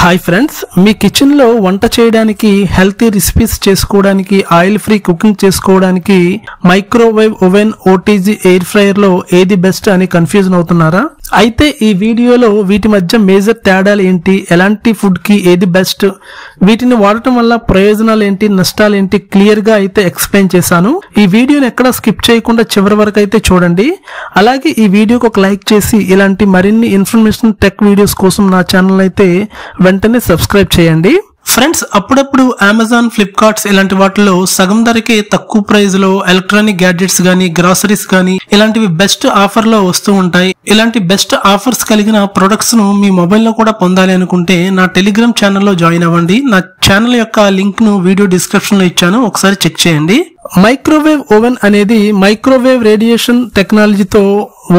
Hi friends, మీ kitchen లో వంట చేయడానికి, హెల్తీ రెసిపీస్ చేసుకోవడానికి, ఆయిల్ ఫ్రీ కుకింగ్ చేసుకోవడానికి microwave oven, OTG, air fryer లో ఏది బెస్ట్ అని కన్ఫ్యూజన్ అవుతున్నారా? అయితే ఈ వీడియోలో వీటి మధ్య మేజర్ తేడాలు ఏంటి, ఎలాంటి ఫుడ్ కి ఏది బెస్ట్, వీటిని వాడటం వల్ల ప్రయోజనాలు ఏంటి, నష్టాలు ఏంటి క్లియర్ గా అయితే ఎక్స్ప్లెయిన్ చేశాను. ఈ వీడియోని ఎక్కడ స్కిప్ చేయకుండా చివరి వరకు అయితే చూడండి. అలాగే ఈ వీడియోకి ఒక లైక్ చేసి ఇలాంటి మరిన్ని ఇన్ఫర్మేషన్ టెక్ వీడియోస్ కోసం నా ఛానల్ అయితే వెంటనే సబ్స్క్రైబ్ చేయండి. ఫ్రెండ్స్, అప్పుడప్పుడు అమెజాన్, ఫ్లిప్కార్ట్స్ ఇలాంటి వాటిలో సగం ధరకే తక్కువ ప్రైస్ లో ఎలక్ట్రానిక్ గ్యాడ్జెట్స్ గానీ, గ్రాసరీస్ గానీ ఇలాంటివి బెస్ట్ ఆఫర్ లో వస్తూ ఉంటాయి. ఇలాంటి బెస్ట్ ఆఫర్స్ కలిగిన ప్రొడక్ట్స్ ను మీ మొబైల్ లో కూడా పొందాలి అనుకుంటే నా టెలిగ్రామ్ ఛానల్లో జాయిన్ అవ్వండి. నా ఛానల్ యొక్క లింక్ ను వీడియో డిస్క్రిప్షన్ లో ఇచ్చాను, ఒకసారి చెక్ చేయండి. మైక్రోవేవ్ ఓవెన్ అనేది మైక్రోవేవ్ రేడియేషన్ టెక్నాలజీతో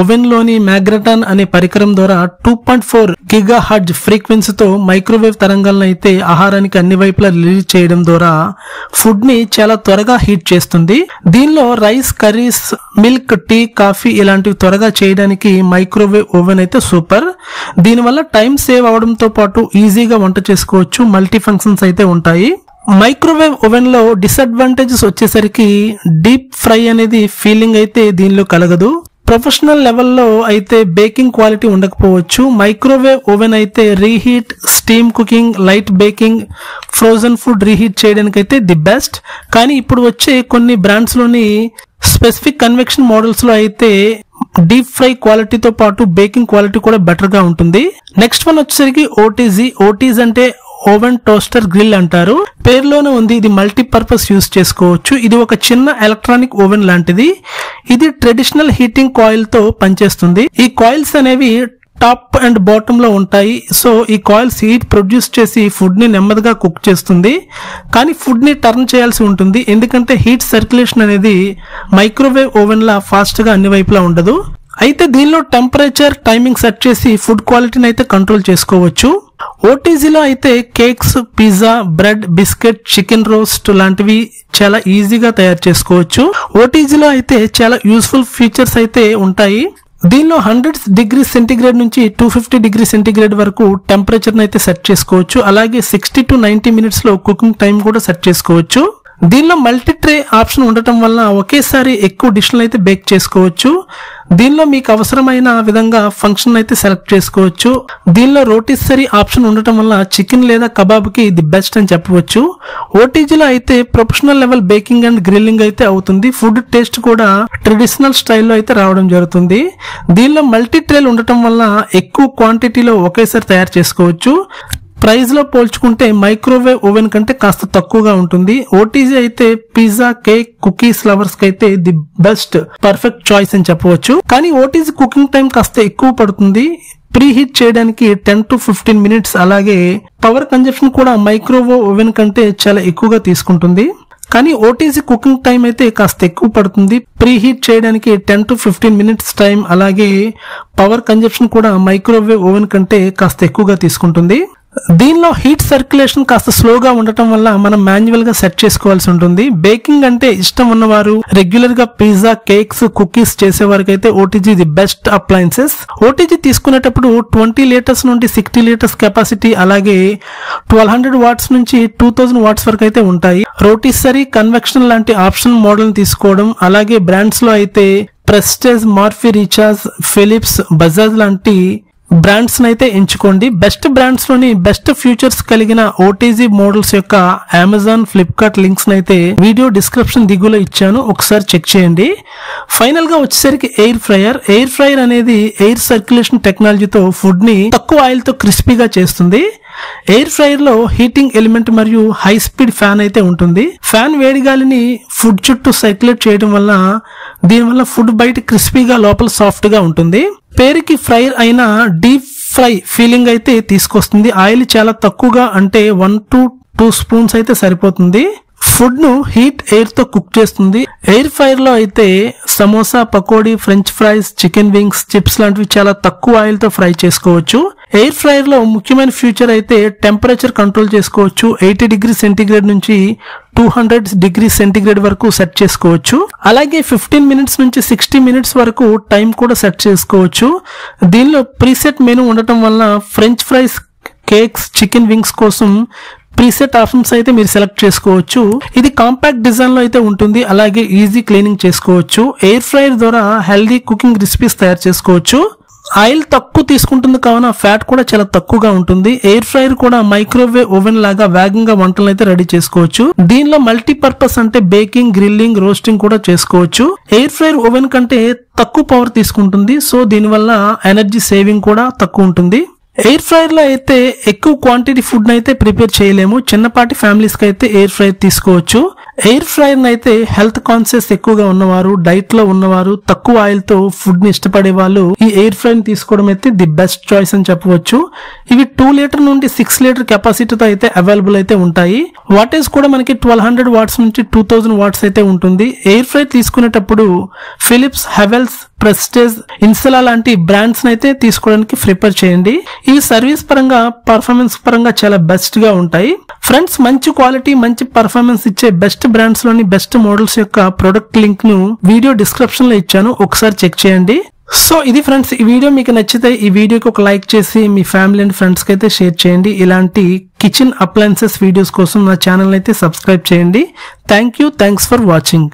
ఓవెన్ లోని మ్యాగ్నెటాన్ అనే పరికరం ద్వారా 2.4 గిగాహెర్ట్జ్ ఫ్రీక్వెన్సీతో మైక్రోవేవ్ తరంగాలను అయితే ఆహారానికి అన్ని వైపులా రిలీజ్ చేయడం ద్వారా ఫుడ్ ని చాలా త్వరగా హీట్ చేస్తుంది. దీనిలో rice, curries, milk, tea, coffee ఇలాంటివి త్వరగా చేయడానికి మైక్రోవేవ్ ఓవెన్ అయితే సూపర్. దీనివల్ల టైం సేవ్ అవడంతో పాటు ఈజీగా వంట చేసుకోవచ్చు. మల్టీ ఫంక్షన్స్ అయితే ఉంటాయి. మైక్రోవేవ్ ఓవెన్ లో డిసడ్వాంటేజెస్ వచ్చేసరికి డీప్ ఫ్రై అనేది ఫీలింగ్ అయితే దీనిలో కలగదు. ప్రొఫెషనల్ లెవెల్లో అయితే బేకింగ్ క్వాలిటీ ఉండకపోవచ్చు. మైక్రోవేవ్ ఓవెన్ అయితే reheat, steam cooking, light baking, frozen food reheat చేయడానికి అయితే ది బెస్ట్. కానీ ఇప్పుడు వచ్చే కొన్ని బ్రాండ్స్ లోని స్పెసిఫిక్ కన్వెక్షన్ మోడల్స్ లో అయితే డీప్ ఫ్రై క్వాలిటీతో పాటు బేకింగ్ క్వాలిటీ కూడా బెటర్ గా ఉంటుంది. నెక్స్ట్ వన్ వచ్చేసరికి ఓటీజీ. ఓటీజీ అంటే ఓవెన్ టోస్టర్ గ్రిల్ అంటారు. పేరులోనే ఉంది, ఇది మల్టీపర్పస్ యూజ్ చేసుకోవచ్చు. ఇది ఒక చిన్న ఎలక్ట్రానిక్ ఓవెన్ లాంటిది. ఇది ట్రెడిషనల్ హీటింగ్ కాయిల్ తో పనిచేస్తుంది. ఈ కాయిల్స్ అనేవి టాప్ అండ్ బాటమ్ లో ఉంటాయి. సో ఈ కాయిల్స్ హీట్ ప్రొడ్యూస్ చేసి ఫుడ్ ని నెమ్మదిగా కుక్ చేస్తుంది. కానీ ఫుడ్ ని టర్న్ చేయాల్సి ఉంటుంది, ఎందుకంటే హీట్ సర్క్యులేషన్ అనేది మైక్రోవేవ్ ఓవెన్ లా ఫాస్ట్ గా అన్ని వైపులా ఉండదు. అయితే దీనిలో టెంపరేచర్, టైమింగ్ సెట్ చేసి ఫుడ్ క్వాలిటీని అయితే కంట్రోల్ చేసుకోవచ్చు. ఓటీజీలో అయితే cakes, pizza, bread, biscuit, chicken roast లాంటివి చాలా ఈజీగా తయారు చేసుకోవచ్చు. ఓటీజీలో అయితే చాలా యూస్ఫుల్ ఫీచర్స్ అయితే ఉంటాయి. దీనిలో 100 డిగ్రీ సెంటీగ్రేడ్ నుంచి 250 డిగ్రీ సెంటీగ్రేడ్ వరకు టెంపరేచర్ అయితే సెట్ చేసుకోవచ్చు. అలాగే 60 to 90 మినిట్స్ లో కుకింగ్ టైం కూడా సెట్ చేసుకోవచ్చు. దీనిలో మల్టీ ట్రే ఆప్షన్ ఉండటం వల్ల ఒకేసారి ఎక్కువ డిష్లను అయితే బేక్ చేసుకోవచ్చు. దీనిలో మీకు అవసరమైన విధంగా ఫంక్షన్ అయితే సెలెక్ట్ చేసుకోవచ్చు. దీనిలో రోటిసరీ ఆప్షన్ ఉండటం వల్ల చికెన్ లేదా కబాబ్ కి ది బెస్ట్ అని చెప్పవచ్చు. ఓటీజీలో అయితే professional level baking and grilling అయితే అవుతుంది. ఫుడ్ టేస్ట్ కూడా ట్రెడిషనల్ స్టైల్లో అయితే రావడం జరుగుతుంది. దీనిలో మల్టీ ట్రేలు ఉండటం వల్ల ఎక్కువ క్వాంటిటీలో ఒకేసారి తయారు చేసుకోవచ్చు. ప్రైస్ లో పోల్చుకుంటే మైక్రోవేవ్ ఓవెన్ కంటే కాస్త తక్కువగా ఉంటుంది. ఓటీజీ అయితే పిజ్జా, కేక్, కుకీస్ లవర్స్ కి అయితే ది బెస్ట్ పర్ఫెక్ట్ చాయిస్ అని చెప్పవచ్చు. కానీ ఓటీజీ కుకింగ్ టైం కాస్త ఎక్కువ పడుతుంది. ప్రీ హీట్ చేయడానికి 10 to 15 మినిట్స్. అలాగే పవర్ కన్జంప్షన్ కూడా మైక్రోవేవ్ ఓవెన్ కంటే చాలా ఎక్కువగా తీసుకుంటుంది. కానీ ఓటీజీ కుకింగ్ టైం అయితే కాస్త ఎక్కువ పడుతుంది. ప్రీ హీట్ చేయడానికి 10 to 15 మినిట్స్ టైం. అలాగే పవర్ కన్జంప్షన్ కూడా మైక్రోవేవ్ ఓవెన్ కంటే కాస్త ఎక్కువగా తీసుకుంటుంది. దీనిలో హీట్ సర్క్యులేషన్ కాస్త స్లోగా ఉండటం వల్ల మనం మాన్యువల్ గా సెట్ చేసుకోవాల్సి ఉంటుంది. బేకింగ్ అంటే ఇష్టం ఉన్నవారు, రెగ్యులర్ గా పిజ్జా, కేక్స్, కుకీస్ చేసే వారికి అయితే OTG the best appliances. OTG తీసుకునేటప్పుడు 20 లీటర్స్ నుండి 60 లీటర్స్ కెపాసిటీ, అలాగే 1200 వాట్స్ నుంచి 2000 వాట్స్ వరకు అయితే ఉంటాయి. రోటిసరీ, కన్వెక్షన్ లాంటి ఆప్షన్ మోడల్ తీసుకోవడం. అలాగే బ్రాండ్స్ లో అయితే Prestige, Morphy, Richards, Philips, Bajaj లాంటి బ్రాండ్స్ అయితే ఎంచుకోండి. బెస్ట్ బ్రాండ్స్ లోని బెస్ట్ ఫీచర్స్ కలిగిన ఓటీజీ మోడల్స్ యొక్క అమెజాన్, ఫ్లిప్కార్ట్ లింక్స్ అయితే వీడియో డిస్క్రిప్షన్ దిగులో ఇచ్చాను, ఒకసారి చెక్ చేయండి. ఫైనల్ గా వచ్చేసరికి ఎయిర్ ఫ్రైయర్. ఎయిర్ ఫ్రైయర్ అనేది ఎయిర్ సర్క్యులేషన్ టెక్నాలజీతో ఫుడ్ ని తక్కువ ఆయిల్ తో క్రిస్పీగా చేస్తుంది. ఎయిర్ ఫ్రైయర్ లో హీటింగ్ ఎలిమెంట్ మరియు హై స్పీడ్ ఫ్యాన్ అయితే ఉంటుంది. ఫ్యాన్ వేడి గాలిని ఫుడ్ చుట్టూ సర్క్యులేట్ చేయడం వల్ల దీనివల్ల ఫుడ్ బయట క్రిస్పీగా, లోపల సాఫ్ట్ గా ఉంటుంది. పేరుకి ఫ్రైర్ అయినా డీప్ ఫ్రై ఫీలింగ్ అయితే తీసుకొస్తుంది. ఆయిల్ చాలా తక్కువగా, అంటే 1 to 2 స్పూన్స్ అయితే సరిపోతుంది. ఫుడ్ ను హీట్ ఎయిర్ తో కుక్ చేస్తుంది. ఎయిర్ ఫ్రైర్ లో అయితే samosa, pakodi, French fries, chicken wings, chips లాంటివి చాలా తక్కువ ఆయిల్ తో ఫ్రై చేసుకోవచ్చు. ఎయిర్ ఫ్రైయర్ లో ముఖ్యమైన ఫీచర్ అయితే టెంపరేచర్ కంట్రోల్ చేసుకోవచ్చు. 80 డిగ్రీ సెంటీగ్రేడ్ నుంచి 200 డిగ్రీ సెంటీగ్రేడ్ వరకు సెట్ చేసుకోవచ్చు. అలాగే 15 మినిట్స్ నుంచి 60 మినిట్స్ వరకు టైం కూడా సెట్ చేసుకోవచ్చు. దీనిలో ప్రీసెట్ మెనూ ఉండటం వల్ల French fries, cakes, chicken wings కోసం ప్రీసెట్ ఆప్షన్స్ అయితే మీరు సెలెక్ట్ చేసుకోవచ్చు. ఇది కాంపాక్ట్ డిజైన్ లో అయితే ఉంటుంది. అలాగే ఈజీ క్లీనింగ్ చేసుకోవచ్చు. ఎయిర్ ఫ్రైయర్ ద్వారా హెల్దీ కుకింగ్ రెసిపీస్ తయారు చేసుకోవచ్చు. ఆయిల్ తక్కువ తీసుకుంటుంది కావున ఫ్యాట్ కూడా చాలా తక్కువగా ఉంటుంది. ఎయిర్ ఫ్రైయర్ కూడా మైక్రోవేవ్ ఓవెన్ లాగా వేగంగా వంటలు అయితే రెడీ చేసుకోవచ్చు. దీనిలో మల్టీపర్పస్ అంటే బేకింగ్, గ్రిల్లింగ్, రోస్టింగ్ కూడా చేసుకోవచ్చు. ఎయిర్ ఫ్రైయర్ ఓవెన్ కంటే తక్కువ పవర్ తీసుకుంటుంది. సో దీనివల్ల ఎనర్జీ సేవింగ్ కూడా తక్కువ ఉంటుంది. ఎయిర్ ఫ్రైయర్ లో అయితే ఎక్కువ క్వాంటిటీ ఫుడ్ అయితే ప్రిపేర్ చేయలేము. చిన్నపాటి ఫ్యామిలీస్ కి అయితే ఎయిర్ ఫ్రైయర్ తీసుకోవచ్చు. ఎయిర్ ఫ్రైయర్ అయితే హెల్త్ కాన్షియస్ ఎక్కువగా ఉన్నవారు, డైట్ లో ఉన్నవారు, తక్కువ ఆయిల్ తో ఫుడ్ ని ఇష్టపడే వాళ్ళు ఈ ఎయిర్ ఫ్రైయర్ తీసుకోవడం అయితే ది బెస్ట్ చాయిస్ అని చెప్పవచ్చు. ఇవి 2 లీటర్ నుండి 6 లీటర్ కెపాసిటీతో అయితే అవైలబుల్ అయితే ఉంటాయి. వాటేజ్ కూడా మనకి 1200 వాట్స్ నుంచి 2000 వాట్స్ అయితే ఉంటుంది. ఎయిర్ ఫ్రైయర్ తీసుకునేటప్పుడు ఫిలిప్స్, హెవెల్స్, ప్రెస్టేజ్, ఇన్సలా లాంటి బ్రాండ్స్ అయితే తీసుకోవడానికి ప్రిఫర్ చేయండి. ఇవి సర్వీస్ పరంగా, పర్ఫార్మెన్స్ పరంగా చాలా బెస్ట్ గా ఉంటాయి. ఫ్రెండ్స్, మంచి క్వాలిటీ, మంచి పర్ఫార్మెన్స్ ఇచ్చే బెస్ట్ బ్రాండ్స్ లోని బెస్ట్ మోడల్స్ యొక్క ప్రొడక్ట్ లింక్ ను వీడియో డిస్క్రిప్షన్ లో ఇచ్చాను, ఒకసారి చెక్ చేయండి. సో ఇది ఫ్రెండ్స్, ఈ వీడియో మీకు నచ్చితే ఈ వీడియోకి ఒక లైక్ చేసి మీ ఫ్యామిలీ అండ్ ఫ్రెండ్స్ కి అయితే షేర్ చేయండి. ఇలాంటి కిచెన్ అప్లయన్సెస్ వీడియోస్ కోసం నా ఛానల్ అయితే సబ్స్క్రైబ్ చేయండి. Thanks for watching.